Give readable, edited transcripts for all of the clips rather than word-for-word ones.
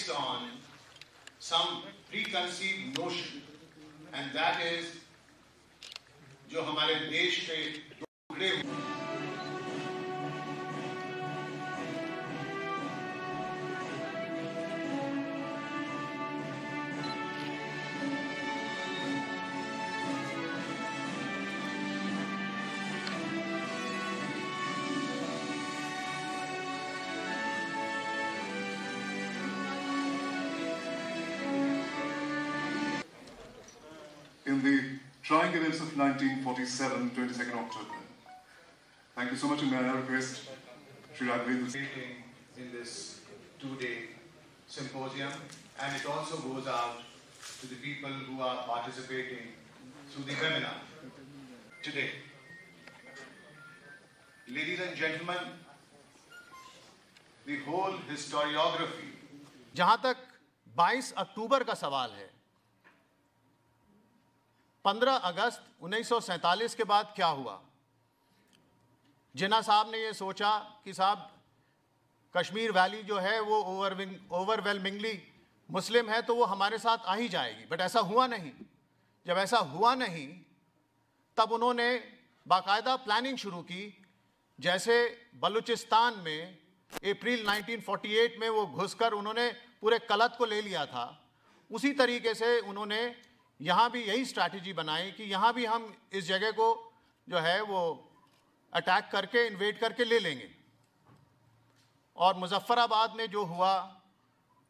based on some preconceived notion, and that is जो हमारे देश के टुकड़े हुए in the trying events of 1947, 22nd October. Thank you so much, and may I request Sri Raghavendra in this two-day symposium, and it also goes out to the people who are participating through the webinar today. Ladies and gentlemen, the whole historiography. जहां तक 22 अक्टूबर का सवाल है, 15 अगस्त 1947 के बाद क्या हुआ? जिन्ना साहब ने ये सोचा कि साहब कश्मीर वैली जो है वो ओवरवेलमिंगली मुस्लिम है तो वो हमारे साथ आ ही जाएगी, बट ऐसा हुआ नहीं। जब ऐसा हुआ नहीं तब उन्होंने बाकायदा प्लानिंग शुरू की। जैसे बलूचिस्तान में अप्रैल 1948 में वो घुसकर उन्होंने पूरे कलत को ले लिया था, उसी तरीके से उन्होंने यहाँ भी यही स्ट्रैटेजी बनाई कि यहाँ भी हम इस जगह को जो है वो अटैक करके इन्वेड करके ले लेंगे। और मुजफ्फराबाद में जो हुआ,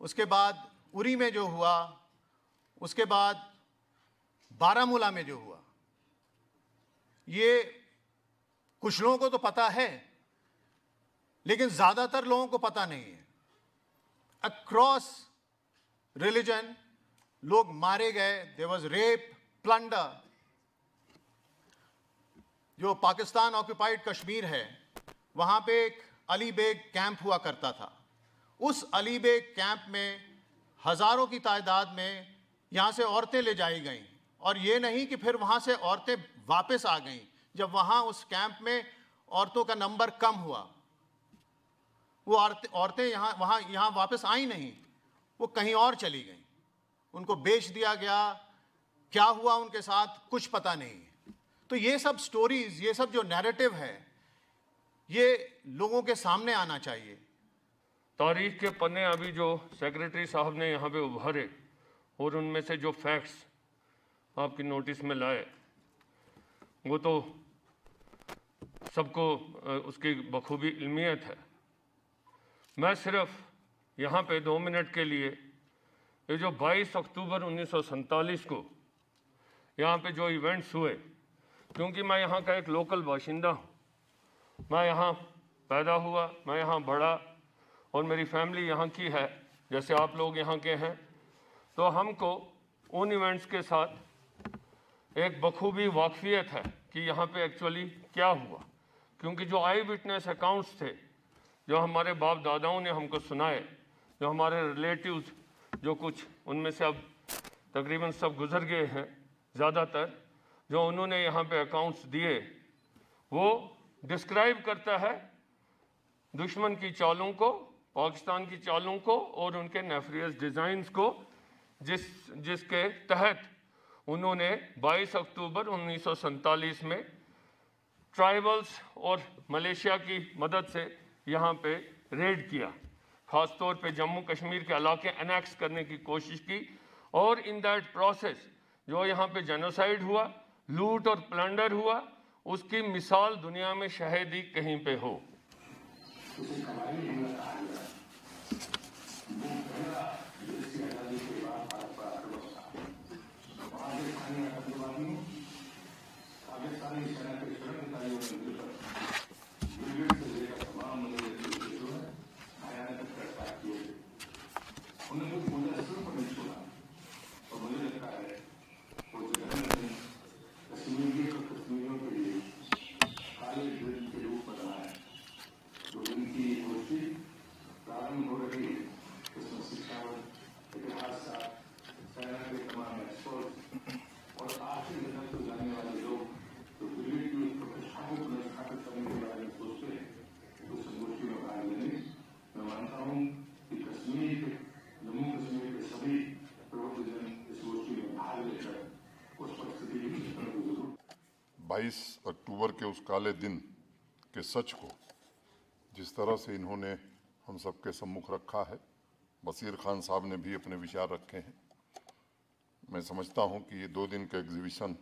उसके बाद उरी में जो हुआ, उसके बाद बारामूला में जो हुआ, ये कुछ लोगों को तो पता है लेकिन ज़्यादातर लोगों को पता नहीं है। अक्रॉस रिलीजन लोग मारे गए, देयर वाज रेप, प्लंडर। जो पाकिस्तान ऑक्युपाइड कश्मीर है वहाँ पे एक अली बेग कैंप हुआ करता था। उस अली बेग कैंप में हज़ारों की तादाद में यहाँ से औरतें ले जाई गईं, और ये नहीं कि फिर वहाँ से औरतें वापस आ गईं। जब वहाँ उस कैंप में औरतों का नंबर कम हुआ, वो औरतें यहाँ वापस आई नहीं, वो कहीं और चली गईं, उनको बेच दिया गया। क्या हुआ उनके साथ कुछ पता नहीं है। तो ये सब स्टोरीज, ये सब जो नैरेटिव है, ये लोगों के सामने आना चाहिए। तारीख के पन्ने अभी जो सेक्रेटरी साहब ने यहाँ पे उभारे और उनमें से जो फैक्ट्स आपकी नोटिस में लाए, वो तो सबको उसकी बखूबी इल्मियत है। मैं सिर्फ यहाँ पे 2 मिनट के लिए ये जो 22 अक्टूबर 1947 को यहाँ पे जो इवेंट्स हुए, क्योंकि मैं यहाँ का एक लोकल बाशिंदा हूँ, मैं यहाँ पैदा हुआ, मैं यहाँ बड़ा, और मेरी फैमिली यहाँ की है, जैसे आप लोग यहाँ के हैं, तो हमको उन इवेंट्स के साथ एक बखूबी वाकफियत है कि यहाँ पे एक्चुअली क्या हुआ। क्योंकि जो आई विटनेस अकाउंट्स थे, जो हमारे बाप दादाओं ने हमको सुनाए, जो हमारे रिलेटिव्स, जो कुछ उनमें से अब तकरीबन सब गुजर गए हैं, ज़्यादातर जो उन्होंने यहाँ पे अकाउंट्स दिए, वो डिस्क्राइब करता है दुश्मन की चालों को, पाकिस्तान की चालों को और उनके नेफरियस डिज़ाइंस को, जिसके तहत उन्होंने 22 अक्टूबर 1947 में ट्राइबल्स और मलेशिया की मदद से यहाँ पे रेड किया, ख़ास तौर पे जम्मू कश्मीर के इलाके एनेक्स करने की कोशिश की। और इन दैट प्रोसेस जो यहाँ पे जेनोसाइड हुआ, लूट और प्लंडर हुआ, उसकी मिसाल दुनिया में शायद ही कहीं पे हो। 22 अक्टूबर के उस काले दिन के सच को जिस तरह से इन्होंने हम सबके सम्मुख रखा है, बशीर खान साहब ने भी अपने विचार रखे हैं। मैं समझता हूं कि ये 2 दिन का एग्जीबिशन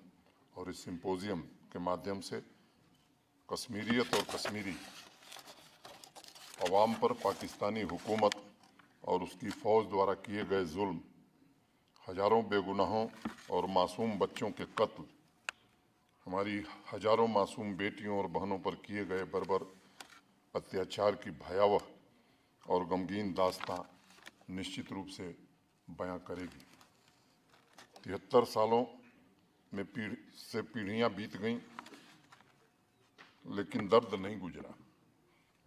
और इस सिंपोजियम के माध्यम से कश्मीरियत और कश्मीरी अवाम पर पाकिस्तानी हुकूमत और उसकी फ़ौज द्वारा किए गए जुल्म, हज़ारों बेगुनाहों और मासूम बच्चों के कत्ल, हमारी हज़ारों मासूम बेटियों और बहनों पर किए गए बर्बर अत्याचार की भयावह और गमगीन दास्तां निश्चित रूप से बयां करेगी। 73 सालों में पीढ़ियां बीत गईं, लेकिन दर्द नहीं गुजरा।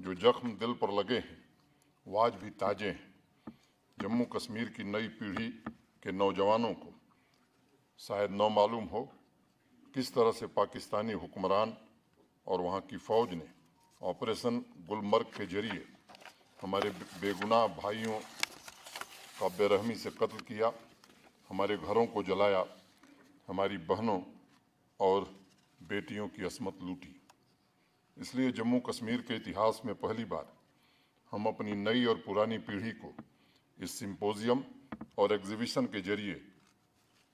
जो जख्म दिल पर लगे हैं वो आज भी ताजे हैं। जम्मू कश्मीर की नई पीढ़ी के नौजवानों को शायद न मालूम हो किस तरह से पाकिस्तानी हुक्मरान और वहाँ की फ़ौज ने ऑपरेशन गुलमर्ग के जरिए हमारे बेगुनाह भाइयों का बेरहमी से कत्ल किया, हमारे घरों को जलाया, हमारी बहनों और बेटियों की असमत लूटी। इसलिए जम्मू कश्मीर के इतिहास में पहली बार हम अपनी नई और पुरानी पीढ़ी को इस सिंपोजियम और एग्जीबिशन के जरिए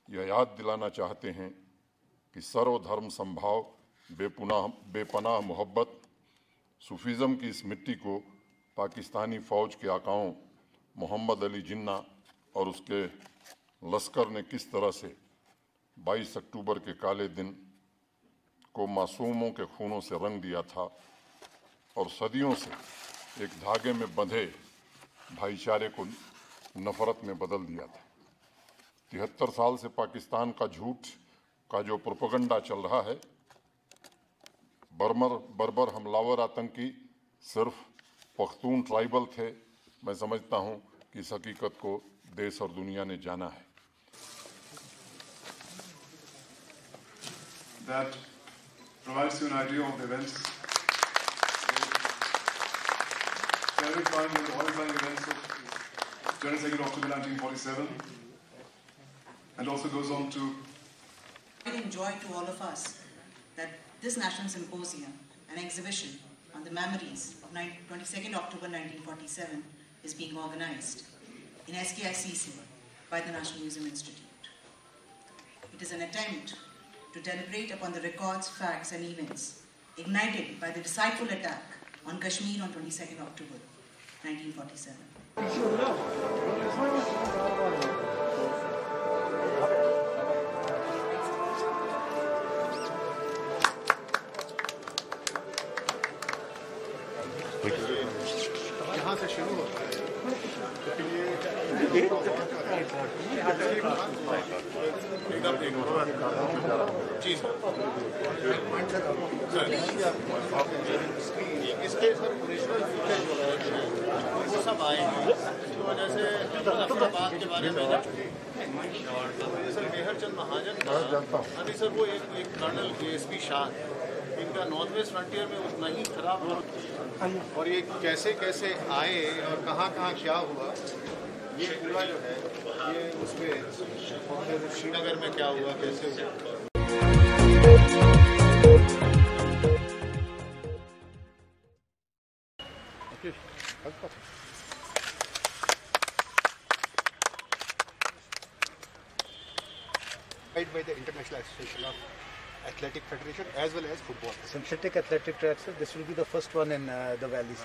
यह याद दिलाना चाहते हैं कि सर्वधर्म संभाव, बेपनाह मोहब्बत, सूफीज़म की इस मिट्टी को पाकिस्तानी फ़ौज के आकाओं मोहम्मद अली जिन्ना और उसके लश्कर ने किस तरह से 22 अक्टूबर के काले दिन को मासूमों के खूनों से रंग दिया था और सदियों से एक धागे में बंधे भाईचारे को नफरत में बदल दिया था। 73 साल से पाकिस्तान का झूठ का जो प्रोपेगेंडा चल रहा है, बर्बर हमलावर आतंकी सिर्फ पख्तून ट्राइबल थे, मैं समझता हूं कि इस हकीकत को देश और दुनिया ने जाना है। That provides you an idea of the events, terrifying and horrifying events of 22nd October 1947, and also goes on to enjoy to all of us that this National Symposium, an exhibition on the memories of 22nd October 1947 is being organized in SKICC by the National Museum Institute. It is an attempt to deliberate upon the records, facts and events ignited by the deceitful attack on Kashmir on 22nd October 1947. यहाँ से शुरू होता है इसके sir original footage जो है वो सब आएंगे। इसकी वजह से अहमदाबाद के बारे में सर मेहर चंद महाजन अभी सर वो एक कर्नल ASP शाह, इनका नॉर्थ वेस्ट फ्रंटियर में उतना ही खराब हो, और ये कैसे कैसे आए और कहाँ कहाँ क्या हुआ, ये पूरा जो है ये उसमें श्रीनगर में क्या हुआ, कैसे हुआ। By the International Association of Athletic Federation as well as football. Synthetic athletic tracks, this will be the first one in the valley.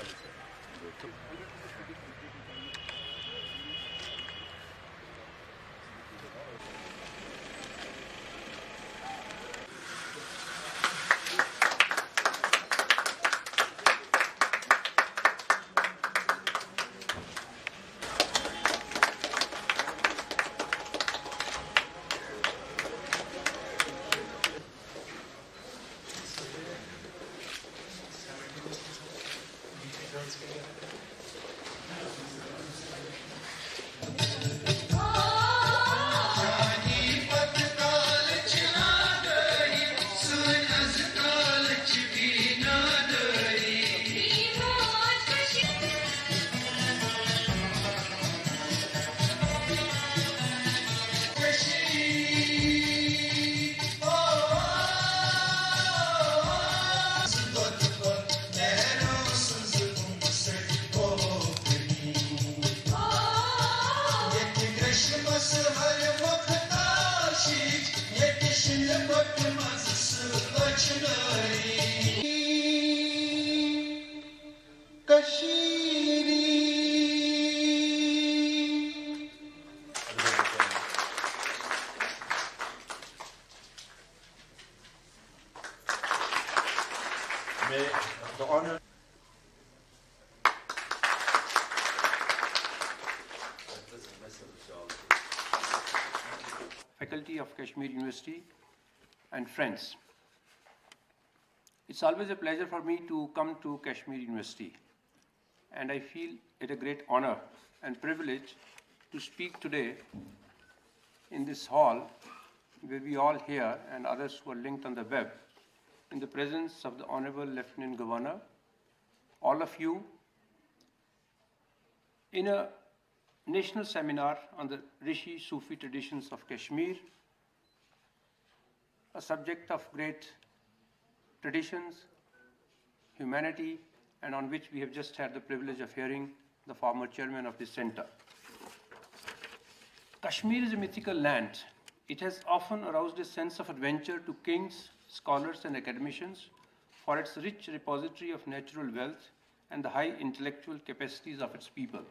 May the honor. Faculty of Kashmir University and friends. It's always a pleasure for me to come to Kashmir University, and I feel it a great honor and privilege to speak today in this hall where we all here and others who are linked on the web in the presence of the Honorable Lieutenant Governor, all of you, in a national seminar on the Rishi Sufi traditions of Kashmir, a subject of great traditions, humanity, and on which we have just had the privilege of hearing the former chairman of this center. Kashmir is a mythical land. It has often aroused a sense of adventure to kings, scholars, and academicians for its rich repository of natural wealth and the high intellectual capacities of its people.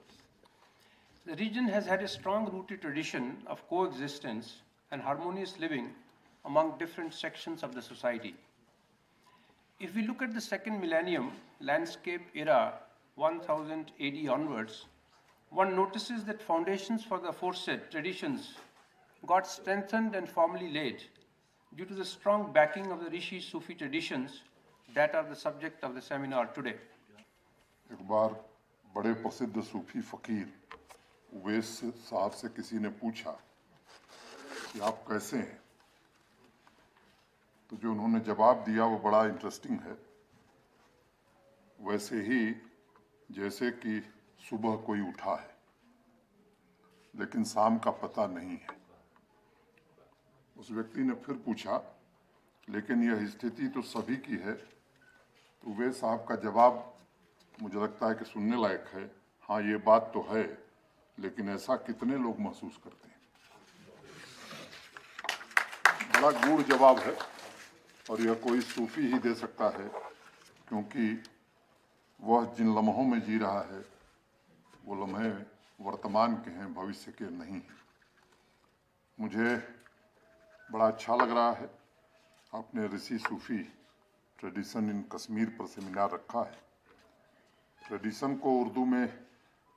The region has had a strong-rooted tradition of coexistence and harmonious living among different sections of the society. If we look at the second millennium landscape era, 1000 AD onwards, one notices that foundations for the aforesaid traditions got strengthened and formally laid due to the strong backing of the Rishi Sufi traditions that are the subject of the seminar today. एक बार बड़े प्रसिद्ध सूफी फकीर उवैस साहब से किसी ने पूछा कि आप कैसे हैं, तो जो उन्होंने जवाब दिया वो बड़ा इंटरेस्टिंग है। वैसे ही जैसे कि सुबह कोई उठा है लेकिन शाम का पता नहीं है। उस व्यक्ति ने फिर पूछा, लेकिन यह स्थिति तो सभी की है। तो उवैस साहब का जवाब मुझे लगता है कि सुनने लायक है। हाँ, ये बात तो है, लेकिन ऐसा कितने लोग महसूस करते हैं। बड़ा गूढ़ जवाब है और यह कोई सूफी ही दे सकता है, क्योंकि वह जिन लम्हों में जी रहा है वो लम्हे वर्तमान के हैं, भविष्य के नहीं। मुझे बड़ा अच्छा लग रहा है आपने ऋषि सूफी ट्रेडिशन इन कश्मीर पर सेमिनार रखा है। ट्रेडिशन को उर्दू में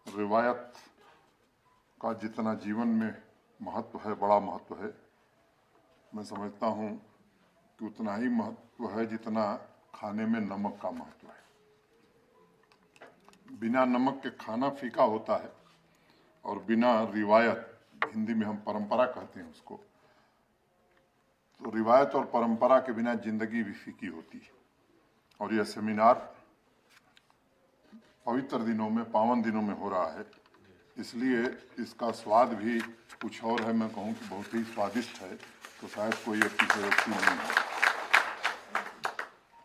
रिवायत का जितना जीवन में महत्व है, बड़ा महत्व है, मैं समझता हूँ कि उतना ही महत्व है जितना खाने में नमक का महत्व है। बिना नमक के खाना फीका होता है और बिना रिवायत, हिंदी में हम परंपरा कहते हैं उसको, तो रिवायत और परंपरा के बिना जिंदगी भी फीकी होती है। और यह सेमिनार पवित्र दिनों में, पावन दिनों में हो रहा है, इसलिए इसका स्वाद भी कुछ और है। मैं कहूँ कि बहुत ही स्वादिष्ट है, तो शायद कोई अतिशयोक्ति नहीं है।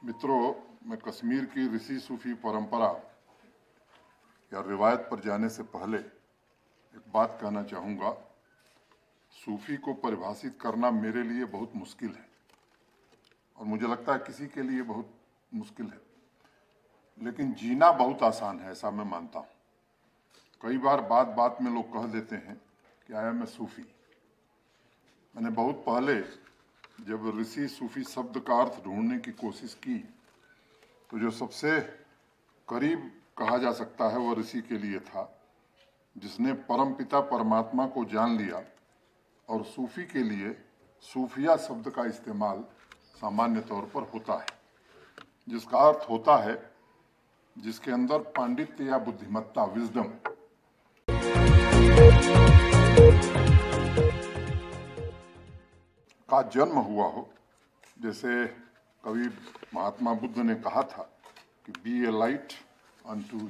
मित्रों, मैं कश्मीर की ऋषि सूफी परंपरा या रिवायत पर जाने से पहले एक बात कहना चाहूँगा। सूफी को परिभाषित करना मेरे लिए बहुत मुश्किल है और मुझे लगता है किसी के लिए बहुत मुश्किल है, लेकिन जीना बहुत आसान है, ऐसा मैं मानता हूँ। कई बार बात बात में लोग कह देते हैं कि आया मैं सूफी। मैंने बहुत पहले जब ऋषि सूफी शब्द का अर्थ ढूंढने की कोशिश की, तो जो सबसे करीब कहा जा सकता है वह ऋषि के लिए था जिसने परमपिता परमात्मा को जान लिया। और सूफी के लिए सूफिया शब्द का इस्तेमाल सामान्य तौर पर होता है, जिसका अर्थ होता है जिसके अंदर पांडित्य या बुद्धिमत्ता, विजडम का जन्म हुआ हो। जैसे कवि महात्मा बुद्ध ने कहा था कि बी ए लाइट अनटू